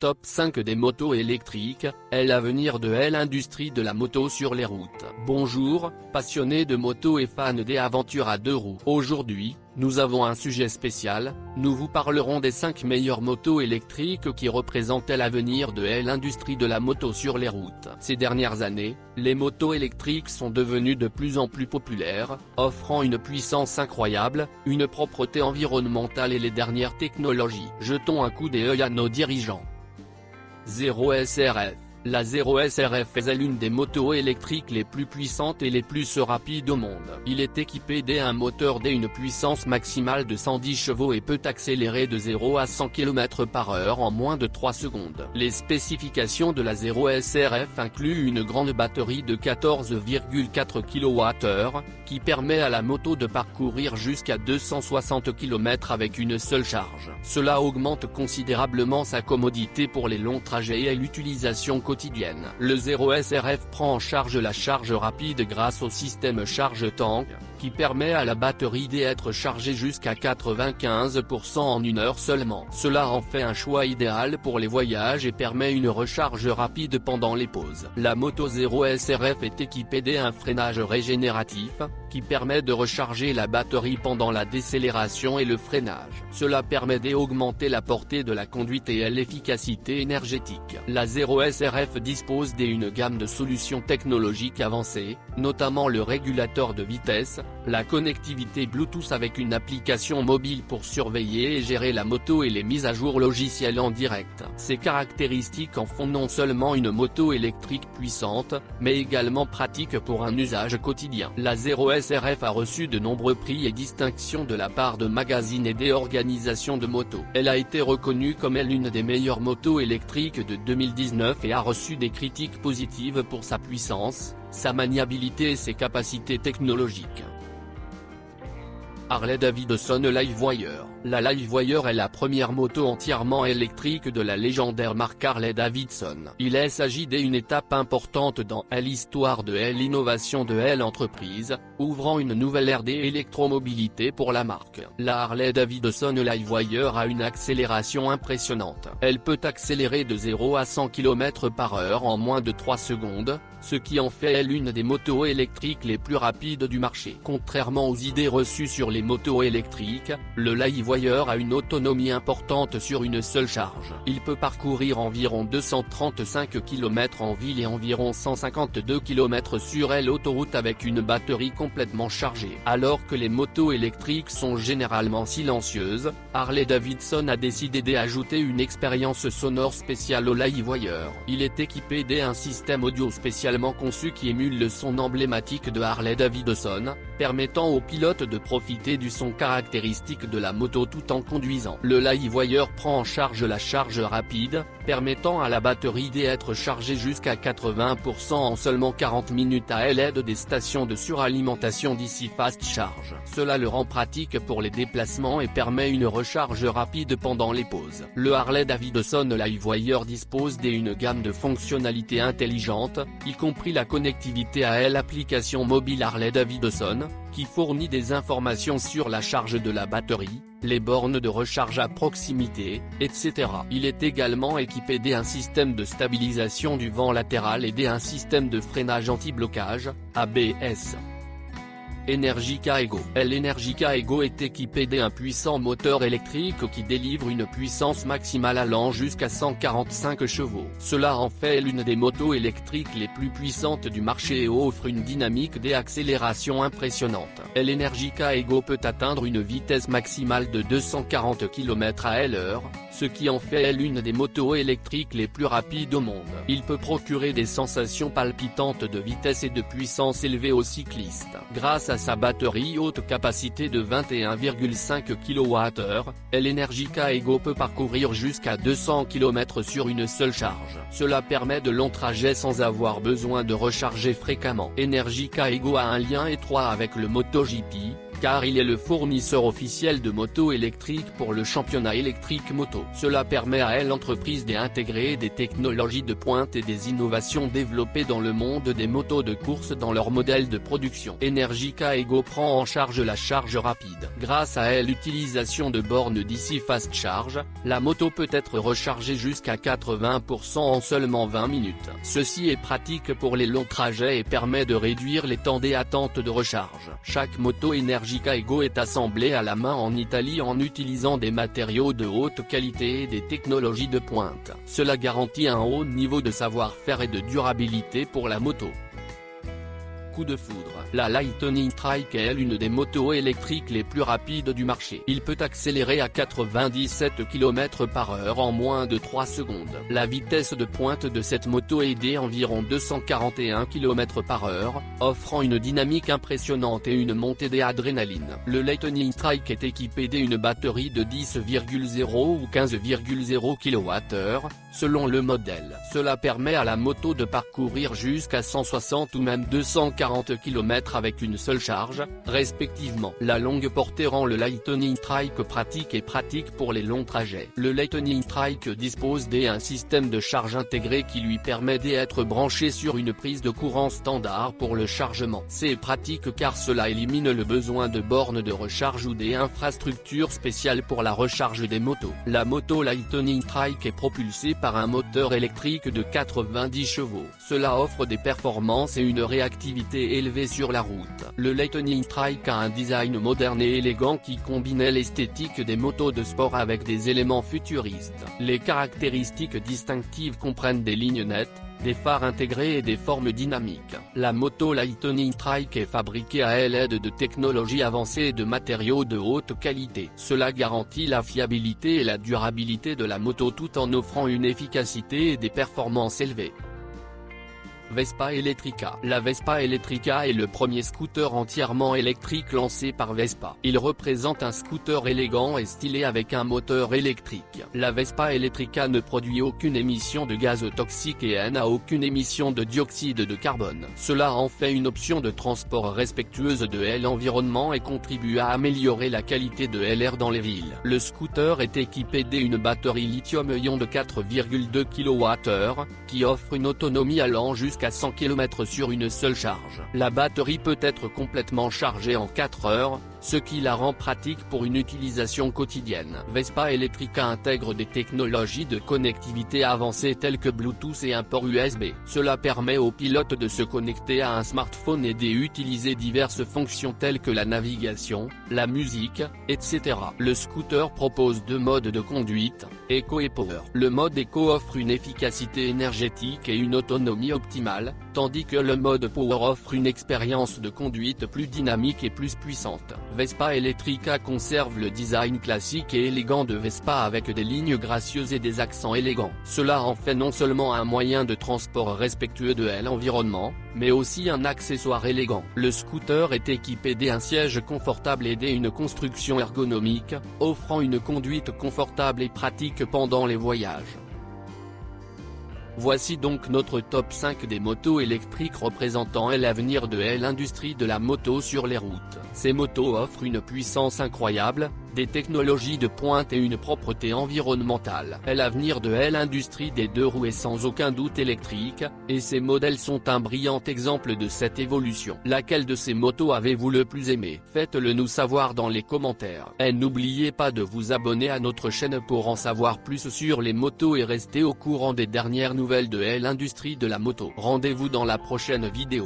Top 5 des motos électriques, est l'avenir de l'industrie de la moto sur les routes. Bonjour, passionnés de moto et fans des aventures à deux roues. Aujourd'hui, nous avons un sujet spécial, nous vous parlerons des 5 meilleures motos électriques qui représentaient l'avenir de l'industrie de la moto sur les routes. Ces dernières années, les motos électriques sont devenues de plus en plus populaires, offrant une puissance incroyable, une propreté environnementale et les dernières technologies. Jetons un coup d'œil à nos dirigeants. 0SRF. La 0SRF est l'une des motos électriques les plus puissantes et les plus rapides au monde. Il est équipé d'un moteur d'une puissance maximale de 110 chevaux et peut accélérer de 0 à 100 km/h en moins de 3 secondes. Les spécifications de la 0SRF incluent une grande batterie de 14,4 kWh, qui permet à la moto de parcourir jusqu'à 260 km avec une seule charge. Cela augmente considérablement sa commodité pour les longs trajets et l'utilisation quotidienne. Le 0SRF prend en charge la charge rapide grâce au système charge-tank, qui permet à la batterie d'être chargée jusqu'à 95% en une heure seulement. Cela en fait un choix idéal pour les voyages et permet une recharge rapide pendant les pauses. La moto 0SRF est équipée d'un freinage régénératif, qui permet de recharger la batterie pendant la décélération et le freinage. Cela permet d'augmenter la portée de la conduite et l'efficacité énergétique. La 0SRF dispose d'une gamme de solutions technologiques avancées, notamment le régulateur de vitesse, la connectivité Bluetooth avec une application mobile pour surveiller et gérer la moto et les mises à jour logicielles en direct. Ces caractéristiques en font non seulement une moto électrique puissante, mais également pratique pour un usage quotidien. La 0SRF a reçu de nombreux prix et distinctions de la part de magazines et des organisations de motos. Elle a été reconnue comme l'une des meilleures motos électriques de 2019 et a reçu des critiques positives pour sa puissance, sa maniabilité et ses capacités technologiques. Harley-Davidson Livewire. La Livewire est la première moto entièrement électrique de la légendaire marque Harley-Davidson. Il s'agit d'une étape importante dans l'histoire de l'innovation de l'entreprise, ouvrant une nouvelle ère des électromobilités pour la marque. La Harley-Davidson Livewire a une accélération impressionnante. Elle peut accélérer de 0 à 100 km/h en moins de 3 secondes, ce qui en fait l'une des motos électriques les plus rapides du marché. Contrairement aux idées reçues sur les motos électriques, le Livewire a une autonomie importante sur une seule charge. Il peut parcourir environ 235 km en ville et environ 152 km sur l'autoroute avec une batterie complètement chargée. Alors que les motos électriques sont généralement silencieuses, Harley-Davidson a décidé d'ajouter une expérience sonore spéciale au Livewire. Il est équipé d'un système audio spécialement conçu qui émule le son emblématique de Harley-Davidson, permettant au pilote de profiter du son caractéristique de la moto tout en conduisant. Le Livewire prend en charge la charge rapide, permettant à la batterie d'être chargée jusqu'à 80% en seulement 40 minutes à l'aide des stations de suralimentation d'ici Fast Charge. Cela le rend pratique pour les déplacements et permet une recharge rapide pendant les pauses. Le Harley-Davidson Livewire dispose d'une gamme de fonctionnalités intelligentes, y compris la connectivité à l'application mobile Harley-Davidson, qui fournit des informations sur la charge de la batterie, les bornes de recharge à proximité, etc. Il est également équipé d'un système de stabilisation du vent latéral et d'un système de freinage anti-blocage, ABS. Energica Ego. L'Energica Ego est équipé d'un puissant moteur électrique qui délivre une puissance maximale allant jusqu'à 145 chevaux. Cela en fait l'une des motos électriques les plus puissantes du marché et offre une dynamique d'accélération impressionnante. L'Energica Ego peut atteindre une vitesse maximale de 240 km/h, ce qui en fait l'une des motos électriques les plus rapides au monde. Il peut procurer des sensations palpitantes de vitesse et de puissance élevée aux cyclistes. Grâce à sa batterie haute capacité de 21,5 kWh, l'Energica Ego peut parcourir jusqu'à 200 km sur une seule charge. Cela permet de longs trajets sans avoir besoin de recharger fréquemment. Energica Ego a un lien étroit avec le MotoGP, car il est le fournisseur officiel de motos électriques pour le championnat électrique moto. Cela permet à l'entreprise d'intégrer des technologies de pointe et des innovations développées dans le monde des motos de course dans leur modèle de production. Energica Ego prend en charge la charge rapide. Grâce à l'utilisation de bornes d'ici Fast Charge, la moto peut être rechargée jusqu'à 80% en seulement 20 minutes. Ceci est pratique pour les longs trajets et permet de réduire les temps d'attente de recharge. Chaque moto Energica Ego est assemblée à la main en Italie en utilisant des matériaux de haute qualité et des technologies de pointe. Cela garantit un haut niveau de savoir-faire et de durabilité pour la moto. Coup de foudre. La Lightning Strike est l'une des motos électriques les plus rapides du marché. Il peut accélérer à 97 km/h en moins de 3 secondes. La vitesse de pointe de cette moto est d'environ 241 km/h, offrant une dynamique impressionnante et une montée d'adrénaline. Le Lightning Strike est équipé d'une batterie de 10,0 ou 15,0 kWh, selon le modèle. Cela permet à la moto de parcourir jusqu'à 160 ou même 240 km avec une seule charge, respectivement. La longue portée rend le Lightning Strike pratique pour les longs trajets. Le Lightning Strike dispose d'un système de charge intégré qui lui permet d'être branché sur une prise de courant standard pour le chargement. C'est pratique car cela élimine le besoin de bornes de recharge ou des infrastructures spéciales pour la recharge des motos. La moto Lightning Strike est propulsée par un moteur électrique de 90 chevaux. Cela offre des performances et une réactivité élevée sur la route. Le Lightning Strike a un design moderne et élégant qui combinait l'esthétique des motos de sport avec des éléments futuristes. Les caractéristiques distinctives comprennent des lignes nettes, des phares intégrés et des formes dynamiques. La moto Lightning Strike est fabriquée à l'aide de technologies avancées et de matériaux de haute qualité. Cela garantit la fiabilité et la durabilité de la moto tout en offrant une efficacité et des performances élevées. Vespa Elettrica. La Vespa Elettrica est le premier scooter entièrement électrique lancé par Vespa. Il représente un scooter élégant et stylé avec un moteur électrique. La Vespa Elettrica ne produit aucune émission de gaz toxique et n'a aucune émission de dioxyde de carbone. Cela en fait une option de transport respectueuse de l'environnement et contribue à améliorer la qualité de l'air dans les villes. Le scooter est équipé d'une batterie lithium-ion de 4,2 kWh, qui offre une autonomie allant jusqu'à 100 km sur une seule charge. La batterie peut être complètement chargée en 4 heures, ce qui la rend pratique pour une utilisation quotidienne. Vespa Elettrica intègre des technologies de connectivité avancées telles que Bluetooth et un port USB. Cela permet aux pilotes de se connecter à un smartphone et d'utiliser diverses fonctions telles que la navigation, la musique, etc. Le scooter propose deux modes de conduite, Eco et Power. Le mode Eco offre une efficacité énergétique et une autonomie optimale, tandis que le mode Power offre une expérience de conduite plus dynamique et plus puissante. Vespa Elettrica conserve le design classique et élégant de Vespa avec des lignes gracieuses et des accents élégants. Cela en fait non seulement un moyen de transport respectueux de l'environnement, mais aussi un accessoire élégant. Le scooter est équipé d'un siège confortable et d'une construction ergonomique, offrant une conduite confortable et pratique pendant les voyages. Voici donc notre top 5 des motos électriques représentant l'avenir de l'industrie de la moto sur les routes. Ces motos offrent une puissance incroyable, des technologies de pointe et une propreté environnementale. L'avenir de l'industrie des deux roues est sans aucun doute électrique, et ces modèles sont un brillant exemple de cette évolution. Laquelle de ces motos avez-vous le plus aimé? Faites-le nous savoir dans les commentaires. Et n'oubliez pas de vous abonner à notre chaîne pour en savoir plus sur les motos et rester au courant des dernières nouvelles de l'industrie de la moto. Rendez-vous dans la prochaine vidéo.